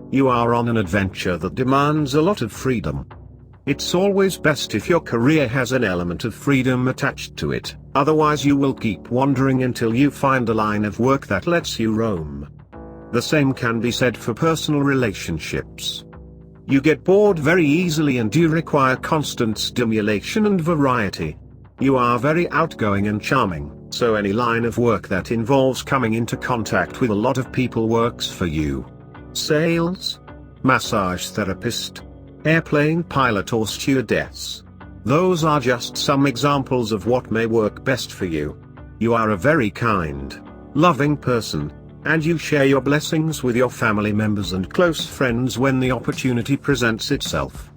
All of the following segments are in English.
You are on an adventure that demands a lot of freedom. It's always best if your career has an element of freedom attached to it, otherwise you will keep wandering until you find a line of work that lets you roam. The same can be said for personal relationships. You get bored very easily and you require constant stimulation and variety. You are very outgoing and charming, so any line of work that involves coming into contact with a lot of people works for you. Sales, massage therapist, airplane pilot or stewardess. Those are just some examples of what may work best for you. You are a very kind, loving person, and you share your blessings with your family members and close friends when the opportunity presents itself.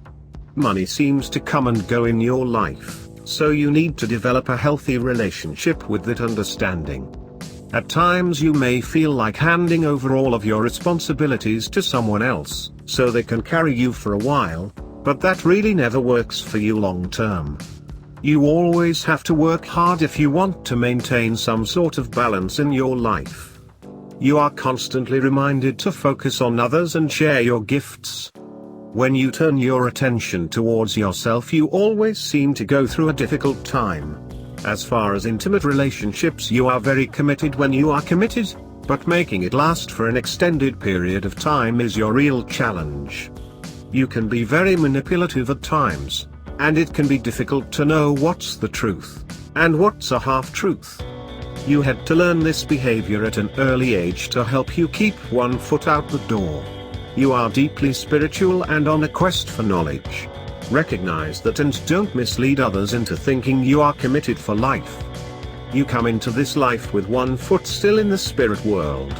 Money seems to come and go in your life, so you need to develop a healthy relationship with that understanding. At times you may feel like handing over all of your responsibilities to someone else, so they can carry you for a while, but that really never works for you long term. You always have to work hard if you want to maintain some sort of balance in your life. You are constantly reminded to focus on others and share your gifts. When you turn your attention towards yourself, you always seem to go through a difficult time. As far as intimate relationships, you are very committed when you are committed, but making it last for an extended period of time is your real challenge. You can be very manipulative at times, and it can be difficult to know what's the truth, and what's a half-truth. You had to learn this behavior at an early age to help you keep one foot out the door. You are deeply spiritual and on a quest for knowledge. Recognize that and don't mislead others into thinking you are committed for life. You come into this life with one foot still in the spirit world.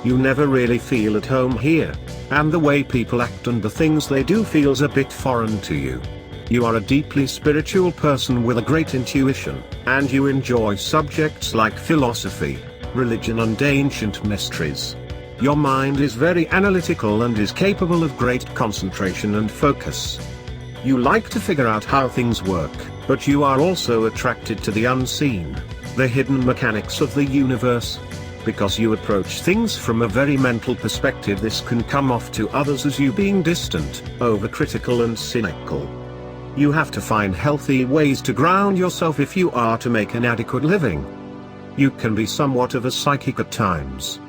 You never really feel at home here, and the way people act and the things they do feels a bit foreign to you. You are a deeply spiritual person with a great intuition, and you enjoy subjects like philosophy, religion and ancient mysteries. Your mind is very analytical and is capable of great concentration and focus. You like to figure out how things work, but you are also attracted to the unseen, the hidden mechanics of the universe. Because you approach things from a very mental perspective, this can come off to others as you being distant, overcritical and cynical. You have to find healthy ways to ground yourself if you are to make an adequate living. You can be somewhat of a psychic at times.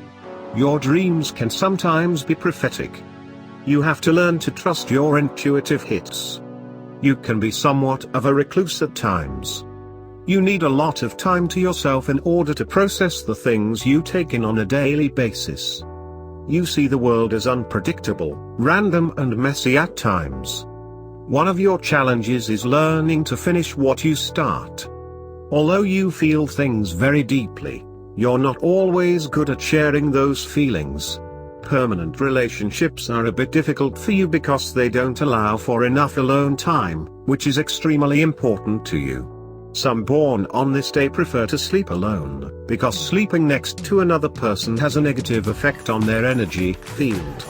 Your dreams can sometimes be prophetic. You have to learn to trust your intuitive hits. You can be somewhat of a recluse at times. You need a lot of time to yourself in order to process the things you take in on a daily basis. You see the world as unpredictable, random and messy at times. One of your challenges is learning to finish what you start. Although you feel things very deeply, you're not always good at sharing those feelings. Permanent relationships are a bit difficult for you because they don't allow for enough alone time, which is extremely important to you. Some born on this day prefer to sleep alone, because sleeping next to another person has a negative effect on their energy field.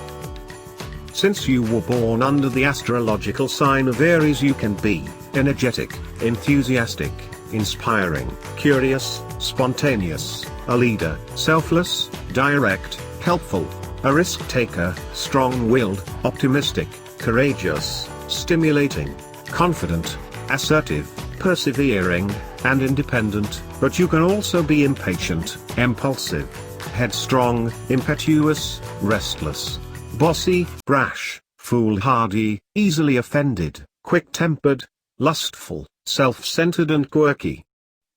Since you were born under the astrological sign of Aries, you can be energetic, enthusiastic, inspiring, curious, spontaneous, a leader, selfless, direct, helpful, a risk-taker, strong-willed, optimistic, courageous, stimulating, confident, assertive, persevering, and independent, but you can also be impatient, impulsive, headstrong, impetuous, restless, bossy, brash, foolhardy, easily offended, quick-tempered, lustful, self-centered and quirky.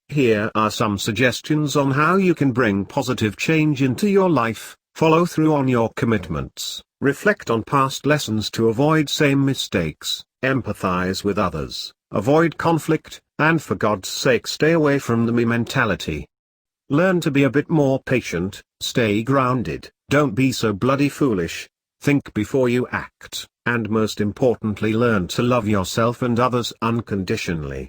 Here are some suggestions on how you can bring positive change into your life. Follow through on your commitments, reflect on past lessons to avoid same mistakes, empathize with others, avoid conflict, and for God's sake stay away from the me mentality. Learn to be a bit more patient, stay grounded, don't be so bloody foolish, think before you act, and most importantly learn to love yourself and others unconditionally.